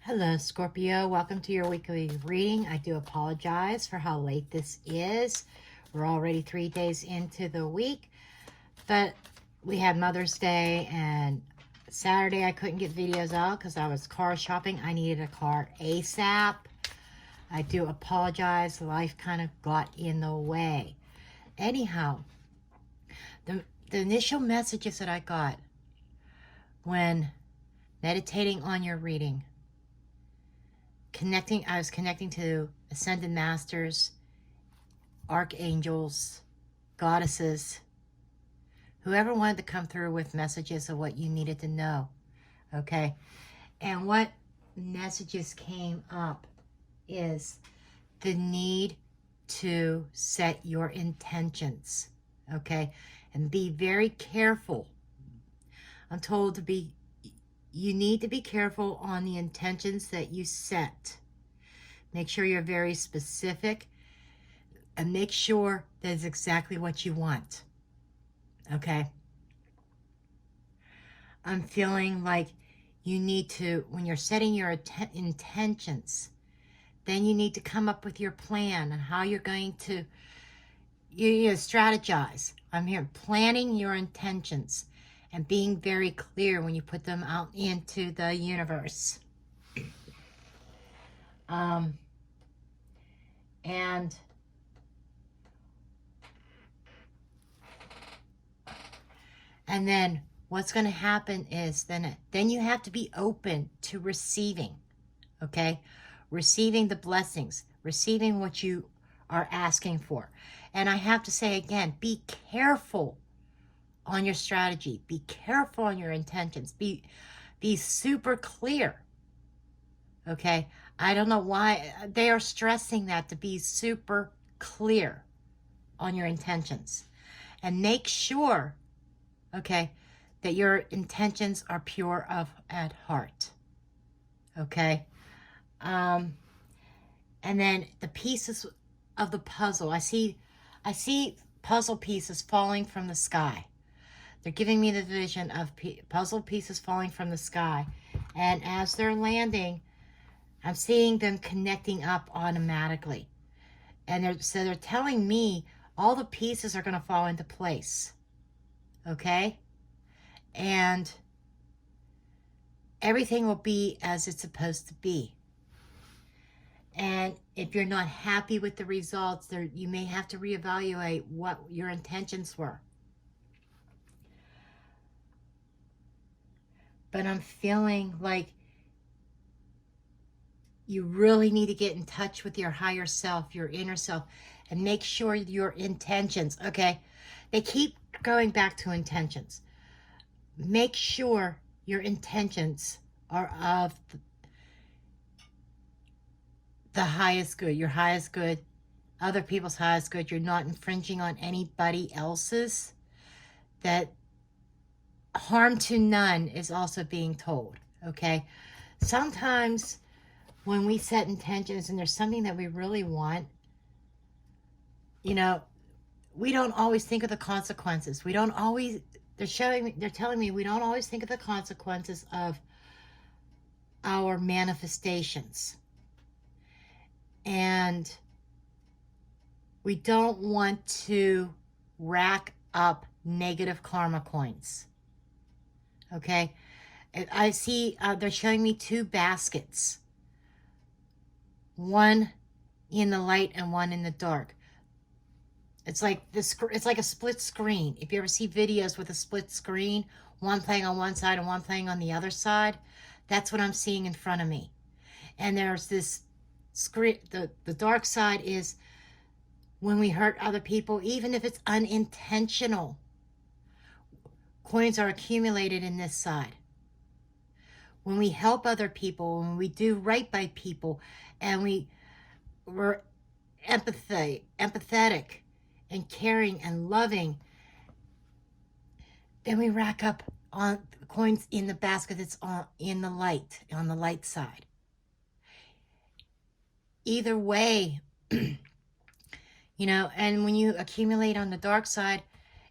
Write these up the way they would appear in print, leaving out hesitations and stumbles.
Hello, Scorpio. Welcome to your weekly reading. I do apologize for how late this is. We're already 3 days into the week, but we had Mother's Day and Saturday I couldn't get videos out because I was car shopping. I needed a car ASAP. I do apologize. Life kind of got in the way. Anyhow, the initial messages that I got when meditating on your reading, I was connecting to ascended masters, archangels, goddesses, whoever wanted to come through with messages of what you needed to know, okay? And what messages came up is the need to set your intentions, okay? And be very careful. I'm told to be You need to be careful on the intentions that you set. Make sure you're very specific and make sure that it's exactly what you want. Okay? I'm feeling like you need to, when you're setting your intentions, then you need to come up with your plan and how you're going to strategize. I'm here planning your intentions and being very clear when you put them out into the universe. And then what's going to happen is then you have to be open to receiving, okay? Receiving the blessings, receiving what you are asking for. And I have to say again, be careful on your strategy. Be careful on your intentions. Be super clear. Okay? I don't know why they are stressing that, to be super clear on your intentions. And make sure, okay, that your intentions are pure at heart. Okay? And then the pieces of the puzzle. I see puzzle pieces falling from the sky. They're giving me the vision of puzzle pieces falling from the sky. And as they're landing, I'm seeing them connecting up automatically. And they're telling me all the pieces are going to fall into place. Okay? And everything will be as it's supposed to be. And if you're not happy with the results, you may have to reevaluate what your intentions were. But I'm feeling like you really need to get in touch with your higher self, your inner self, and make sure your intentions, okay? They keep going back to intentions. Make sure your intentions are of the highest good, your highest good, other people's highest good. You're not infringing on anybody else's. That harm to none is also being told, okay? Sometimes when we set intentions and there's something that we really want, we don't always think of the consequences. We don't always, they're telling me we don't always think of the consequences of our manifestations. And we don't want to rack up negative karma coins. Okay, I see they're showing me 2 baskets, one in the light and one in the dark. It's like this. It's like a split screen. If you ever see videos with a split screen, one playing on one side and one playing on the other side, that's what I'm seeing in front of me. And there's this screen. The dark side is when we hurt other people, even if it's unintentional. Coins are accumulated in this side. When we help other people, when we do right by people, and we're empathetic and caring and loving, then we rack up on coins in the basket that's on the light side. Either way, and when you accumulate on the dark side,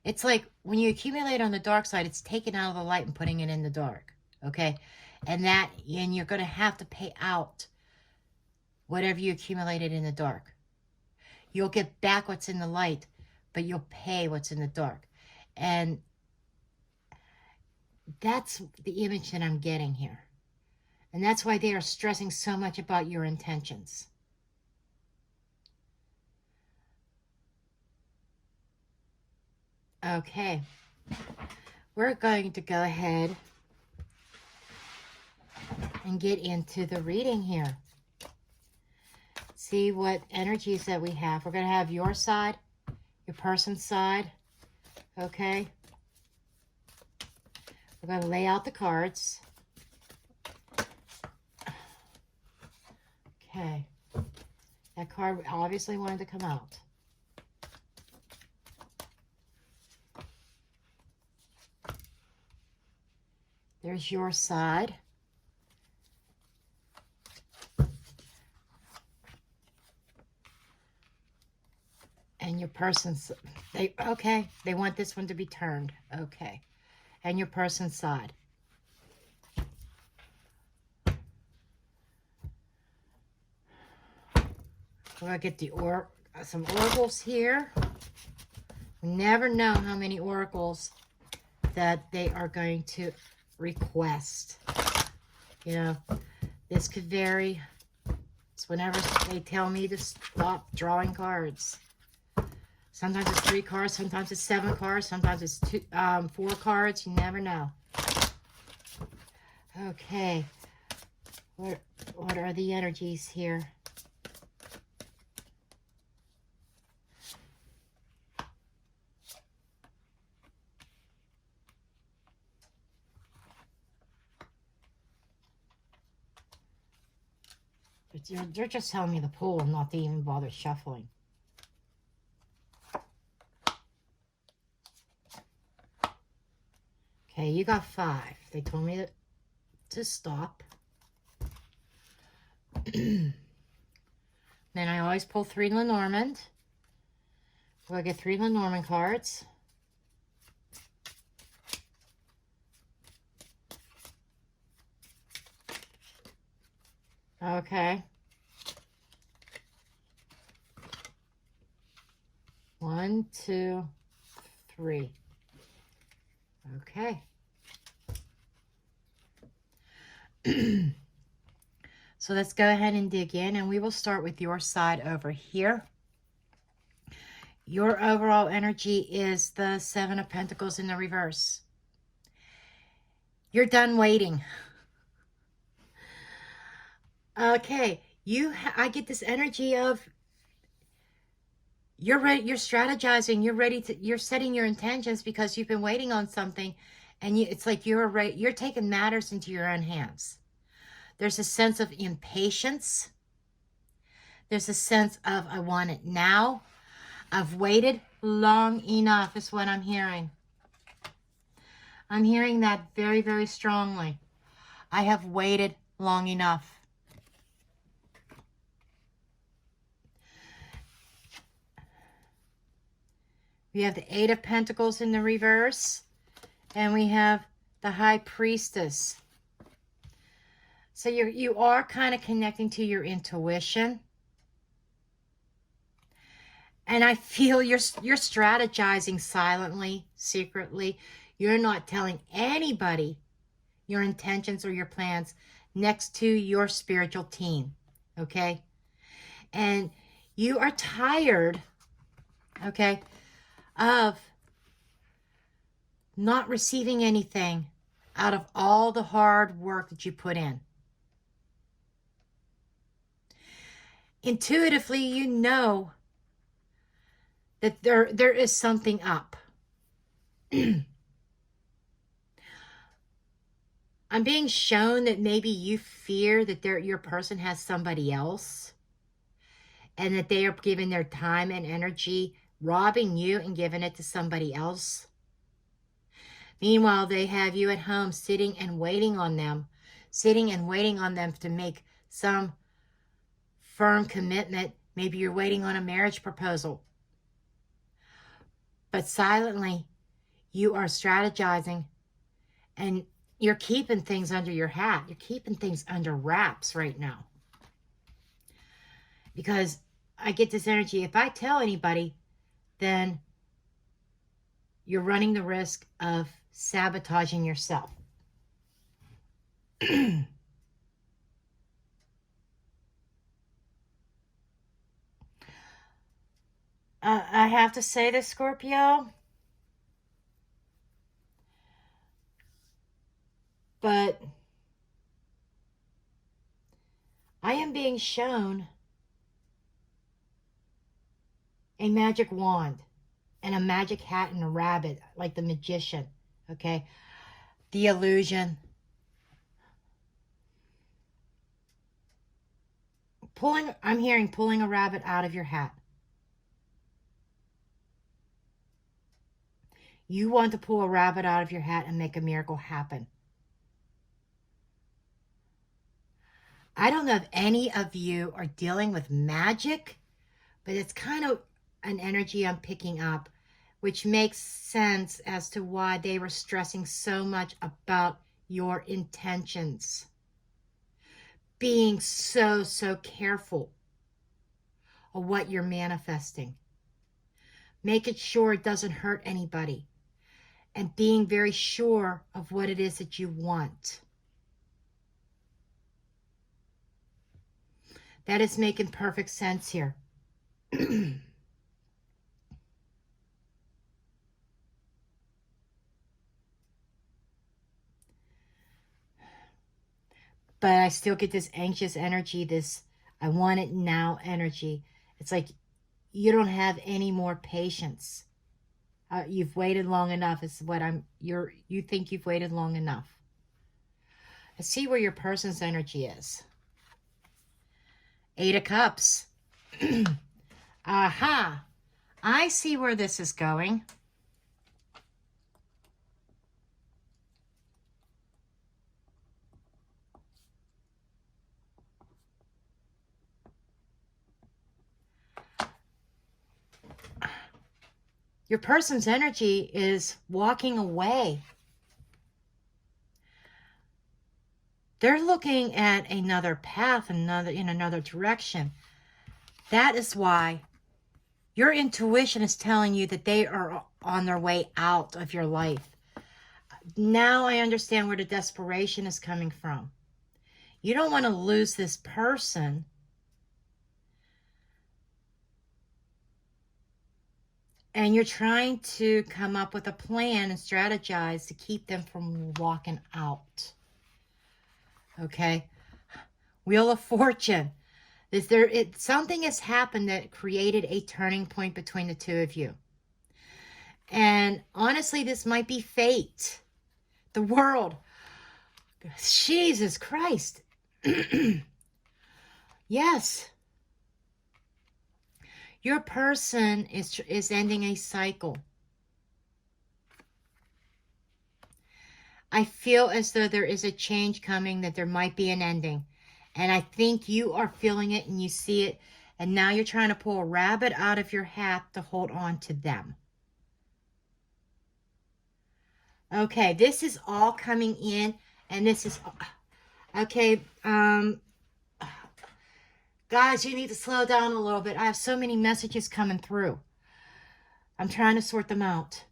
it's like when you accumulate on the dark side, it's taken out of the light and putting it in the dark, okay? And you're going to have to pay out whatever you accumulated in the dark. You'll get back what's in the light, but you'll pay what's in the dark. And that's the image that I'm getting here. And that's why they are stressing so much about your intentions. Okay. We're going to go ahead and get into the reading here. See what energies that we have. We're going to have your side, your person's side. Okay. We're going to lay out the cards. Okay. That card obviously wanted to come out. There's your side. And your person's, they want this one to be turned. Okay. And your person's side. We're going to get some oracles here. We never know how many oracles that they are going to request. You know, this could vary. It's whenever they tell me to stop drawing cards. Sometimes it's 3 cards, sometimes it's 7 cards, sometimes it's 4 cards. You never know. Okay. What are the energies here? They're just telling me to pull and not to even bother shuffling. Okay, you got 5. They told me to stop. Then I always pull 3 Lenormand. We'll get 3 Lenormand cards. Okay. 1, 2, 3. Okay. So let's go ahead and dig in, and we will start with your side over here. Your overall energy is the 7 of Pentacles in the reverse. You're done waiting. Okay, I get this energy of you're ready, you're strategizing, you're setting your intentions because you've been waiting on something, and it's like you're taking matters into your own hands. There's a sense of impatience. There's a sense of I want it now. I've waited long enough is what I'm hearing. I'm hearing that very, very strongly. I have waited long enough. We have the 8 of Pentacles in the reverse. And we have the High Priestess. So you are kind of connecting to your intuition. And I feel you're strategizing silently, secretly. You're not telling anybody your intentions or your plans next to your spiritual team. Okay? And you are tired, okay, of not receiving anything out of all the hard work that you put in. Intuitively, you know that there is something up. I'm being shown that maybe you fear that your person has somebody else and that they are giving their time and energy, robbing you and giving it to somebody else. Meanwhile, they have you at home sitting and waiting on them to make some firm commitment. Maybe you're waiting on a marriage proposal. But silently, you are strategizing and You're keeping things under your hat. You're keeping things under wraps right now. Because I get this energy, if I tell anybody, then you're running the risk of sabotaging yourself. I have to say this, Scorpio, but I am being shown a magic wand and a magic hat and a rabbit, like the magician, okay? The illusion. I'm hearing pulling a rabbit out of your hat. You want to pull a rabbit out of your hat and make a miracle happen. I don't know if any of you are dealing with magic, but it's kind of an energy I'm picking up, which makes sense as to why they were stressing so much about your intentions. Being so careful of what you're manifesting. Making sure it doesn't hurt anybody. And being very sure of what it is that you want. That is making perfect sense here. But I still get this anxious energy, this I want it now energy. It's like you don't have any more patience. You've waited long enough is what you think you've waited long enough. I see where your person's energy is. 8 of Cups. Aha. I see where this is going. Your person's energy is walking away. They're looking at another path, in another direction. That is why your intuition is telling you that they are on their way out of your life. Now I understand where the desperation is coming from. You don't want to lose this person. And you're trying to come up with a plan and strategize to keep them from walking out. Okay? Wheel of Fortune. Something has happened that created a turning point between the two of you. And honestly, this might be fate. The world. Jesus Christ. Yes. Your person is ending a cycle. I feel as though there is a change coming, that there might be an ending. And I think you are feeling it and you see it. And now you're trying to pull a rabbit out of your hat to hold on to them. Okay, this is all coming in. And this is... Okay, guys, you need to slow down a little bit. I have so many messages coming through. I'm trying to sort them out.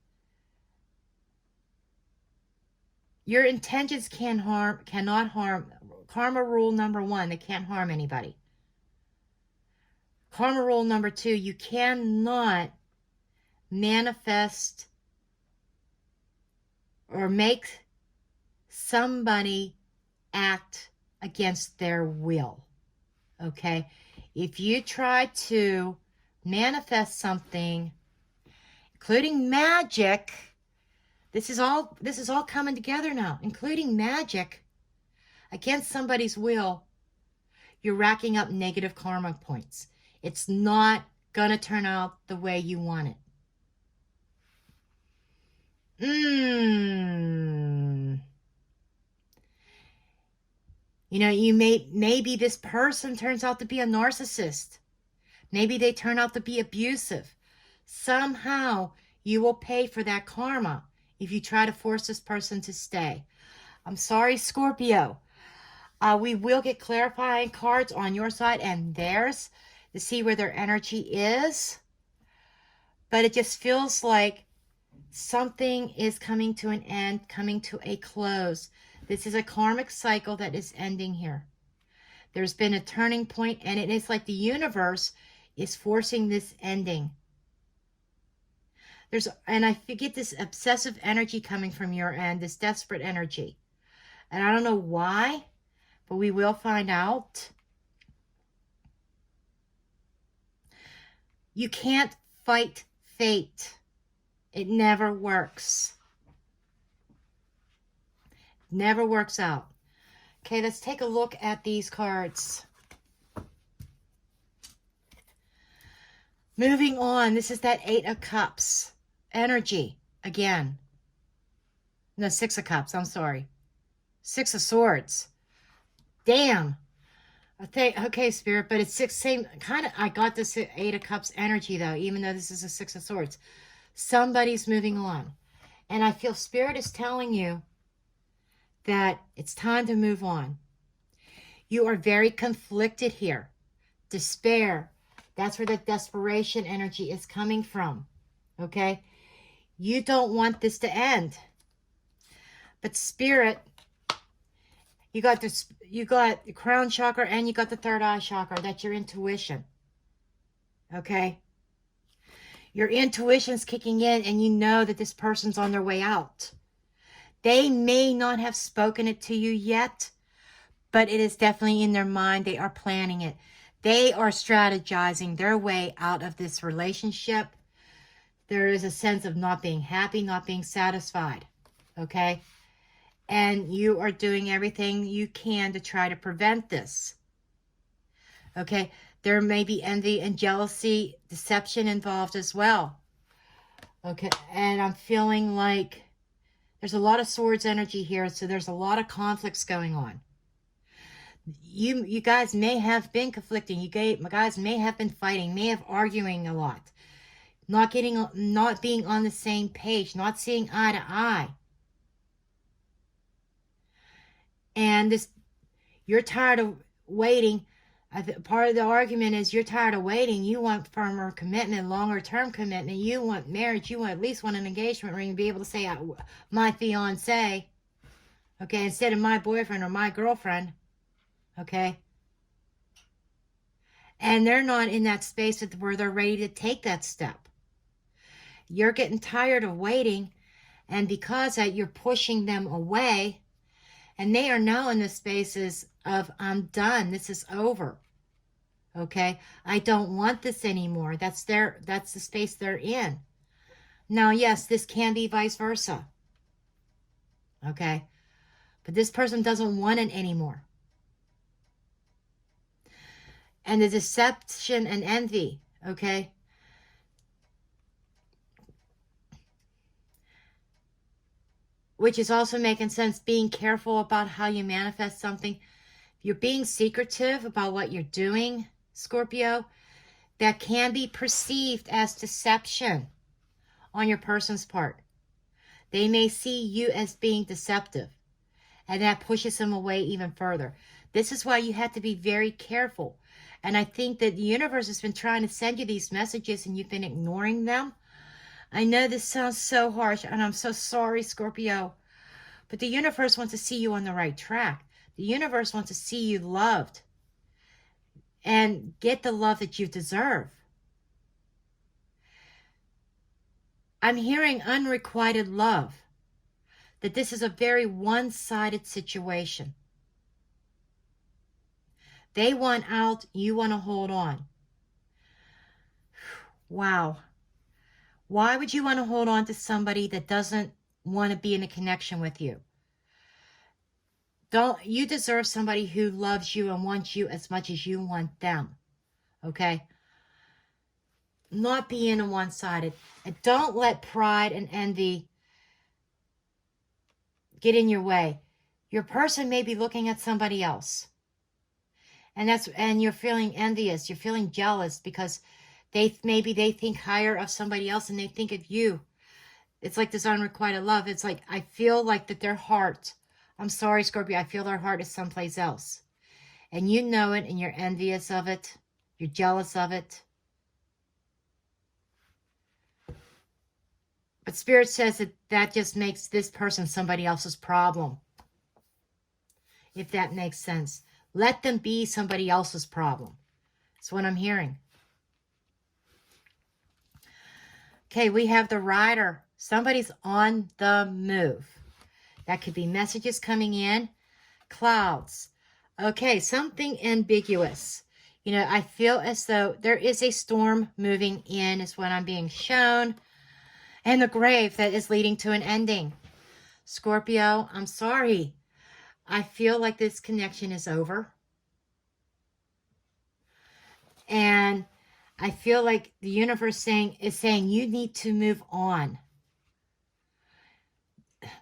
Your intentions cannot harm. Karma rule number 1, they can't harm anybody. Karma rule number 2, you cannot manifest or make somebody act against their will. Okay? If you try to manifest something, including magic, this is all coming together now, including magic, against somebody's will, you're racking up negative karma points. It's not going to turn out the way you want it. You know, maybe this person turns out to be a narcissist. Maybe they turn out to be abusive. Somehow you will pay for that karma if you try to force this person to stay. I'm sorry, Scorpio. We will get clarifying cards on your side and theirs to see where their energy is. But it just feels like something is coming to an end, coming to a close. This is a karmic cycle that is ending here. There's been a turning point, and it is like the universe is forcing this ending. And I get this obsessive energy coming from your end, this desperate energy. And I don't know why, but we will find out. You can't fight fate. It never works. Never works out. Okay, let's take a look at these cards. Moving on, this is that Eight of Cups energy again. No, Six of Cups, I'm sorry. Six of Swords. Damn. Okay, Spirit, but it's same kind of, I got this Eight of Cups energy though, even though this is a Six of Swords. Somebody's moving on. And I feel Spirit is telling you that it's time to move on. You are very conflicted here. Despair. That's where the desperation energy is coming from. Okay? You don't want this to end. But Spirit, you got the crown chakra and you got the third eye chakra. That's your intuition. Okay? Your intuition's kicking in and you know that this person's on their way out. They may not have spoken it to you yet, but it is definitely in their mind. They are planning it. They are strategizing their way out of this relationship. There is a sense of not being happy, not being satisfied. Okay? And you are doing everything you can to try to prevent this. Okay? There may be envy and jealousy, deception involved as well. Okay? And I'm feeling like there's a lot of swords energy here, so there's a lot of conflicts going on. You guys may have been conflicting. You guys may have been fighting, may have arguing a lot. Not being on the same page, not seeing eye to eye. And you're tired of waiting. Part of the argument is you're tired of waiting. You want firmer commitment, longer term commitment. You want marriage. You at least want an engagement ring to be able to say, my fiance, okay, instead of my boyfriend or my girlfriend, okay? And they're not in that space where they're ready to take that step. You're getting tired of waiting, and because that, you're pushing them away, and they are now in the spaces of, I'm done. This is over. Okay? I don't want this anymore. That's the space they're in. Now, yes, this can be vice versa. Okay? But this person doesn't want it anymore. And the deception and envy, okay? Which is also making sense, being careful about how you manifest something. If you're being secretive about what you're doing, Scorpio, that can be perceived as deception on your person's part. They may see you as being deceptive, and that pushes them away even further. This is why you have to be very careful. And I think that the universe has been trying to send you these messages and you've been ignoring them. I know this sounds so harsh, and I'm so sorry, Scorpio, but the universe wants to see you on the right track. The universe wants to see you loved and get the love that you deserve. I'm hearing unrequited love, that this is a very one-sided situation. They want out, you want to hold on. Wow. Why would you want to hold on to somebody that doesn't want to be in a connection with you? You deserve somebody who loves you and wants you as much as you want them. Okay? Not being a one-sided. And don't let pride and envy get in your way. Your person may be looking at somebody else. And you're feeling envious, you're feeling jealous because maybe they think higher of somebody else and they think of you. It's like this unrequited love. It's like, I feel like that their heart, I'm sorry, Scorpio. I feel their heart is someplace else. And you know it, and you're envious of it. You're jealous of it. But Spirit says that that just makes this person somebody else's problem. If that makes sense. Let them be somebody else's problem. That's what I'm hearing. Okay, we have the Rider. Somebody's on the move. That could be messages coming in. Clouds. Okay, something ambiguous. You know, I feel as though there is a storm moving in is what I'm being shown. And the grave that is leading to an ending. Scorpio, I'm sorry. I feel like this connection is over. And I feel like the universe is saying you need to move on.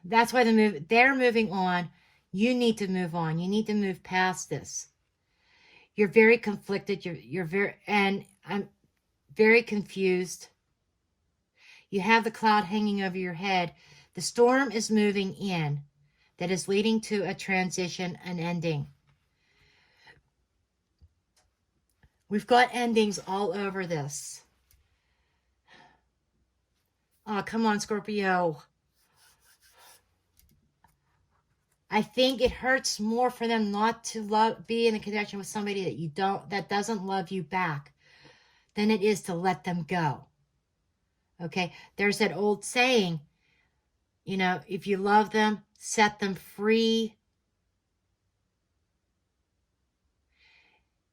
That's why they're moving on. You need to move on. You need to move past this. You're very conflicted. And I'm very confused. You have the cloud hanging over your head. The storm is moving in that is leading to a transition, an ending. We've got endings all over this. Oh, come on, Scorpio. I think it hurts more for them not to be in a connection with somebody that doesn't love you back than it is to let them go. Okay, there's that old saying, you know, if you love them, set them free.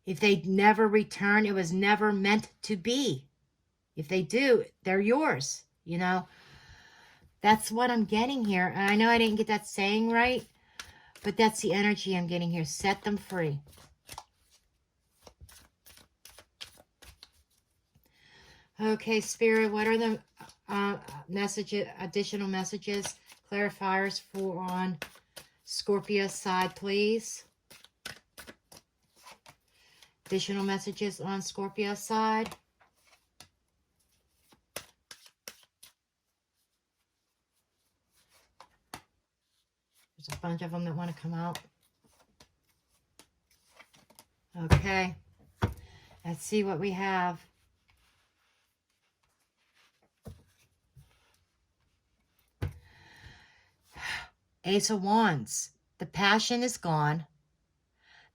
If they never return, it was never meant to be. If they do, they're yours, you know. That's what I'm getting here. And I know I didn't get that saying right, but that's the energy I'm getting here. Set them free. Okay, Spirit, what are the additional messages, clarifiers for on Scorpio's side, please? Additional messages on Scorpio's side. There's a bunch of them that want to come out. Okay. Let's see what we have. Ace of Wands. The passion is gone.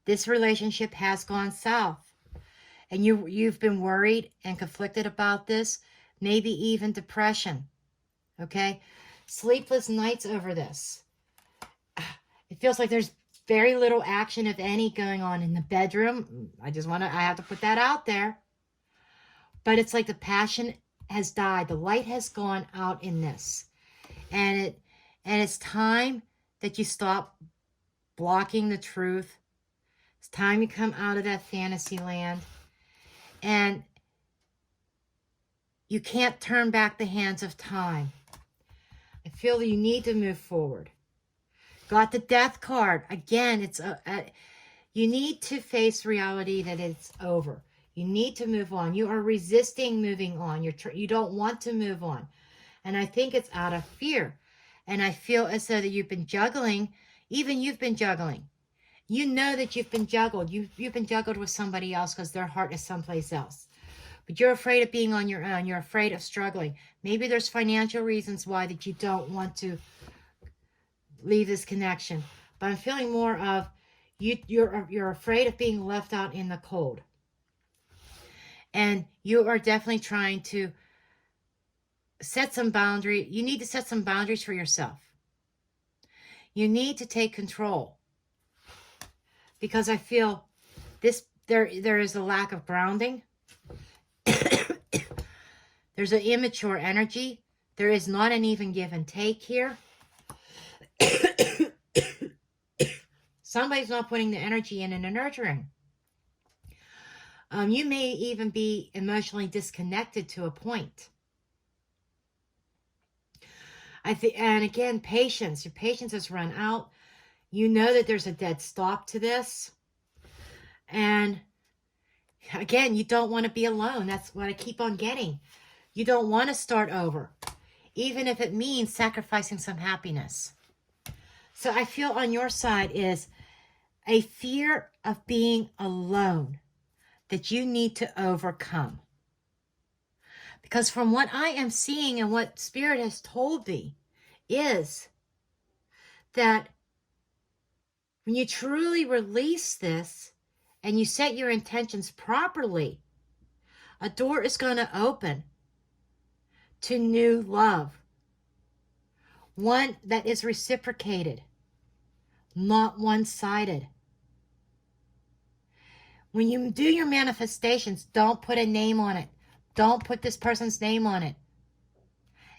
This relationship has gone south. And you've been worried and conflicted about this. Maybe even depression. Okay? Sleepless nights over this. It feels like there's very little action, if any, going on in the bedroom. I have to put that out there. But it's like the passion has died. The light has gone out in this. And it's time that you stop blocking the truth. It's time you come out of that fantasy land. And you can't turn back the hands of time. I feel that you need to move forward. Got the Death card. Again, you need to face reality that it's over. You need to move on. You are resisting moving on. You don't want to move on. And I think it's out of fear. And I feel as though that you've been juggling. Even you've been juggling. You know that you've been juggled. You've been juggled with somebody else because their heart is someplace else. But you're afraid of being on your own. You're afraid of struggling. Maybe there's financial reasons why that you don't want to leave this connection. But I'm feeling more of you're afraid of being left out in the cold. And you are definitely trying to set some boundary. You need to set some boundaries for yourself. You need to take control. Because I feel there is a lack of grounding. There's an immature energy. There is not an even give and take here. Somebody's not putting the energy in and the nurturing. You may even be emotionally disconnected to a point. And again, patience. Your patience has run out. You know that there's a dead stop to this. And again, you don't want to be alone. That's what I keep on getting. You don't want to start over, even if it means sacrificing some happiness. So I feel on your side is a fear of being alone that you need to overcome. Because from what I am seeing and what Spirit has told me is that when you truly release this and you set your intentions properly, a door is going to open to new love. One that is reciprocated, not one-sided. When you do your manifestations, don't put a name on it. Don't put this person's name on it.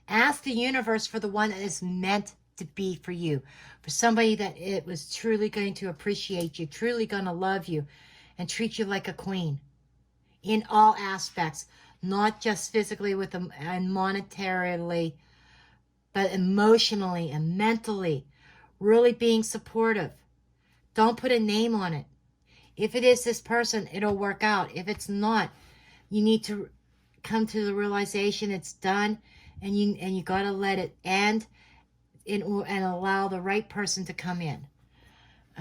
Ask the universe for the one that is meant to be for you, for somebody that it was truly going to appreciate you, truly going to love you, and treat you like a queen in all aspects, not just physically with them and monetarily, but emotionally and mentally, really being supportive. Don't put a name on it. If it is this person, it'll work out. If it's not, you need to come to the realization it's done, and you got to let it end and allow the right person to come in.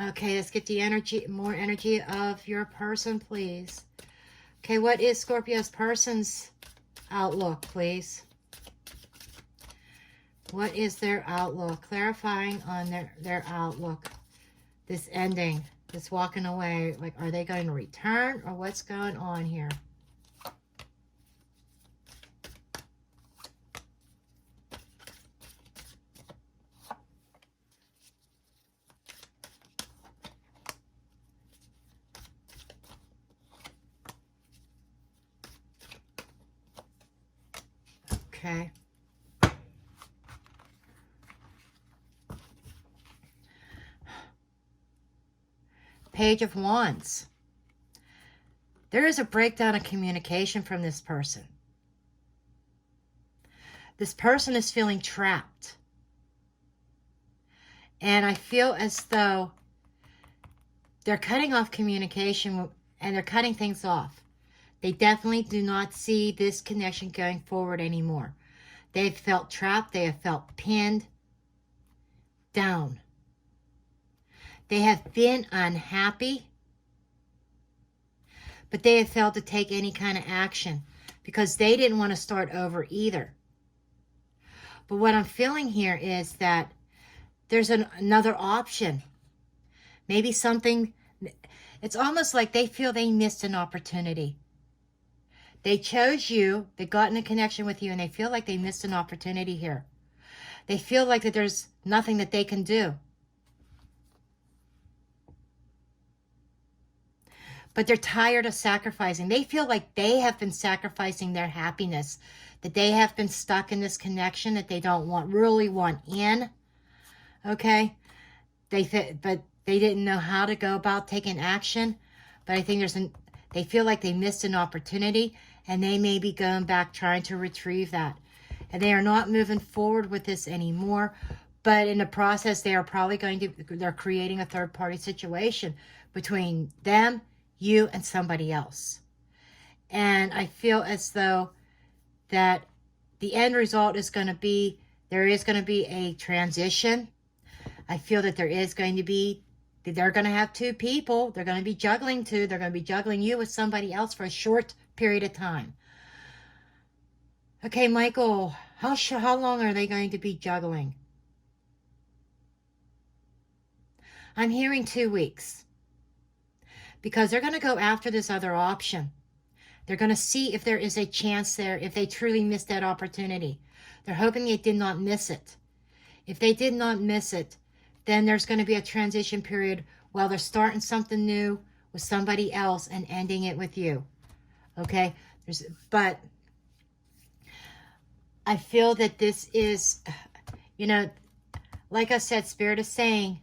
Okay, let's get the energy, more energy of your person, please. Okay, what is Scorpio's person's outlook, please? What is their outlook? Clarifying on their outlook. This ending, this walking away. Like, are they going to return, or what's going on here? Okay. Page of Wands. There is a breakdown of communication from this person. This person is feeling trapped. And I feel as though they're cutting off communication and they're cutting things off. They definitely do not see this connection going forward anymore. They've felt trapped. They have felt pinned down. They have been unhappy, but they have failed to take any kind of action because they didn't want to start over either. But what I'm feeling here is that there's another option. Maybe something, it's almost like they feel they missed an opportunity. They chose you, they got in a connection with you, and they feel like they missed an opportunity here. They feel like that there's nothing that they can do. But they're tired of sacrificing. They feel like they have been sacrificing their happiness, that they have been stuck in this connection that they don't really want in. Okay? But they didn't know how to go about taking action. But I think they feel like they missed an opportunity, and they may be going back trying to retrieve that. And they are not moving forward with this anymore. But in the process, they are probably they're creating a third-party situation between them, you, and somebody else. And I feel as though that the end result is going to be, there is going to be a transition. I feel that they're going to have two people. They're going to be juggling two. They're going to be juggling you with somebody else for a short period of time. Okay, Michael, how long are they going to be juggling? I'm hearing 2 weeks. Because they're going to go after this other option. They're going to see if there is a chance there, if they truly missed that opportunity. They're hoping they did not miss it. If they did not miss it, then there's going to be a transition period while they're starting something new with somebody else and ending it with you. Okay? But I feel that this is, like I said, Spirit is saying,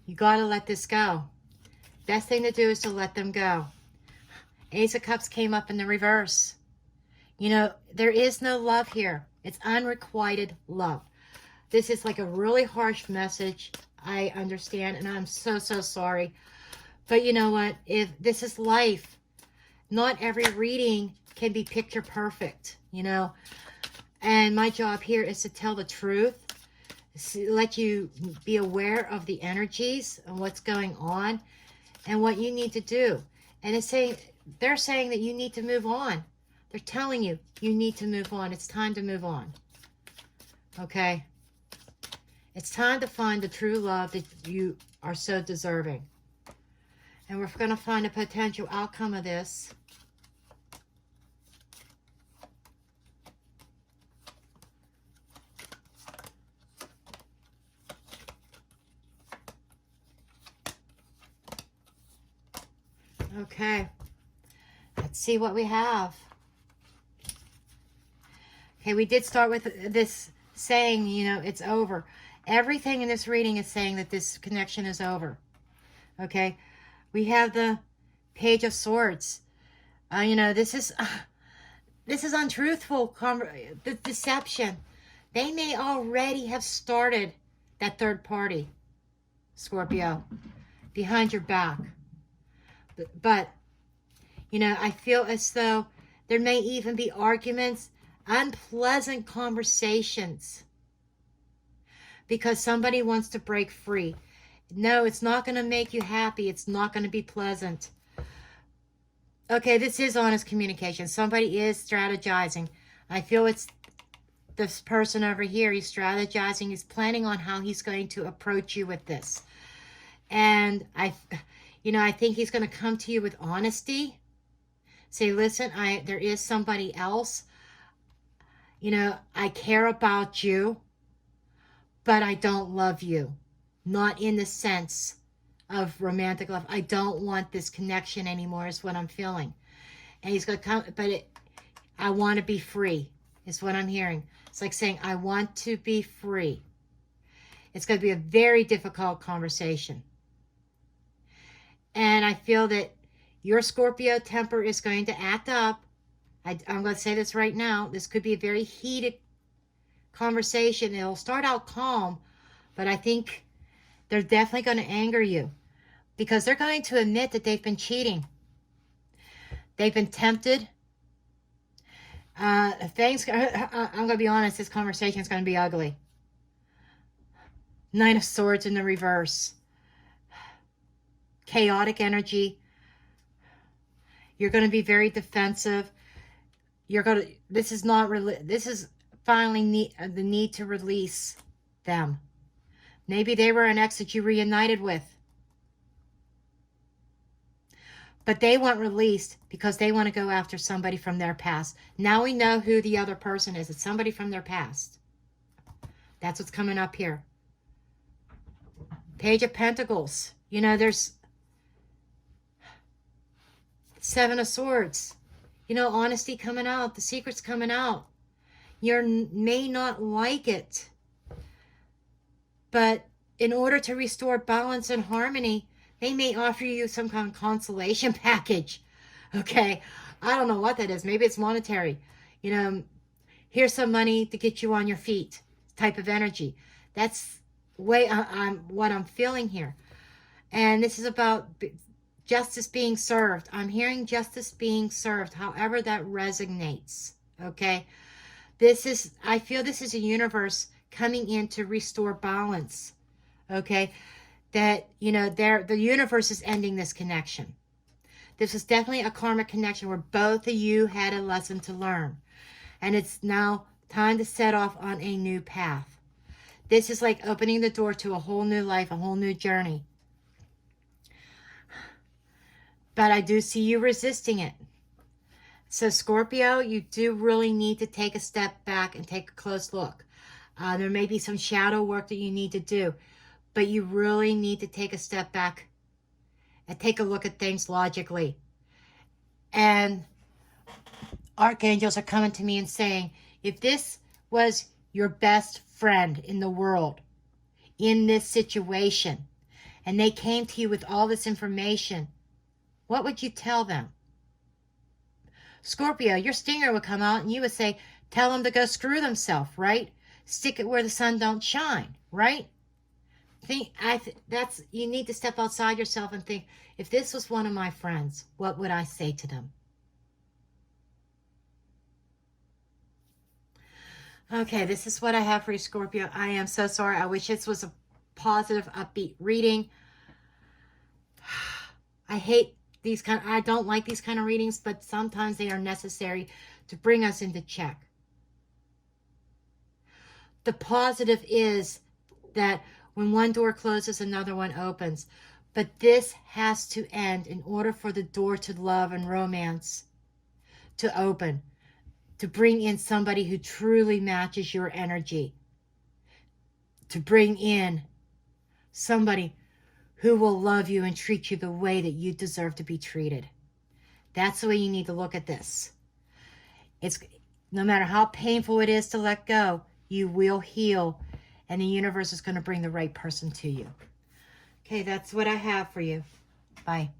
you got to let this go. Best thing to do is to let them go. Ace of Cups came up in the reverse. There is no love here. It's unrequited love. This is like a really harsh message. I understand, and I'm so, so sorry. But you know what? If this is life, not every reading can be picture perfect, And my job here is to tell the truth, let you be aware of the energies and what's going on and what you need to do. And they're saying that you need to move on. They're telling you you need to move on. It's time to move on. Okay? It's time to find the true love that you are so deserving. And we're going to find a potential outcome of this. Okay. Let's see what we have. Okay, we did start with this saying, you know, it's over. Everything in this reading is saying that this connection is over. Okay? We have the Page of Swords. You know, this is untruthful, the deception. They may already have started that third party, Scorpio, behind your back. But, you know, I feel as though there may even be arguments, unpleasant conversations, because somebody wants to break free. No, it's not going to make you happy. It's not going to be pleasant. Okay, this is honest communication. Somebody is strategizing. I feel it's this person over here. He's strategizing. He's planning on how he's going to approach you with this. And I think he's going to come to you with honesty. Say, listen, there is somebody else. You know, I care about you, but I don't love you. Not in the sense of romantic love. I don't want this connection anymore is what I'm feeling. And he's going to come, but I want to be free is what I'm hearing. It's like saying, I want to be free. It's going to be a very difficult conversation. And I feel that your Scorpio temper is going to act up. I'm going to say this right now. This could be a very heated conversation. It'll start out calm, but I think they're definitely going to anger you because they're going to admit that they've been cheating. They've been tempted. I'm going to be honest, this conversation is going to be ugly. Nine of Swords in the reverse. Chaotic energy. You're going to be very defensive. This is finally the need to release them. Maybe they were an ex that you reunited with. But they want released because they want to go after somebody from their past. Now we know who the other person is. It's somebody from their past. That's what's coming up here. Page of Pentacles. You know, there's Seven of Swords. You know, honesty coming out. The secret's coming out. You may not like it. But in order to restore balance and harmony, they may offer you some kind of consolation package. Okay? I don't know what that is. Maybe it's monetary. You know, here's some money to get you on your feet type of energy. That's what I'm feeling here. And this is about justice being served. I'm hearing justice being served, however that resonates. Okay? I feel this is a universe coming in to restore balance. Okay? That, you know, the universe is ending this connection. This is definitely a karmic connection where both of you had a lesson to learn. And it's now time to set off on a new path. This is like opening the door to a whole new life, a whole new journey. But I do see you resisting it. So Scorpio, you do really need to take a step back and take a close look. There may be some shadow work that you need to do. But you really need to take a step back and take a look at things logically. And archangels are coming to me and saying, if this was your best friend in the world in this situation, and they came to you with all this information, what would you tell them? Scorpio, your stinger would come out and you would say, tell them to go screw themselves, right? Stick it where the sun don't shine, right? You need to step outside yourself and think, if this was one of my friends, what would I say to them? Okay, this is what I have for you, Scorpio. I am so sorry. I wish this was a positive, upbeat reading. I don't like these kind of readings, but sometimes they are necessary to bring us into check. The positive is that when one door closes, another one opens. But this has to end in order for the door to love and romance to open, to bring in somebody who truly matches your energy, to bring in somebody who will love you and treat you the way that you deserve to be treated. That's the way you need to look at this. It's no matter how painful it is to let go, you will heal, and the universe is going to bring the right person to you. Okay, that's what I have for you. Bye.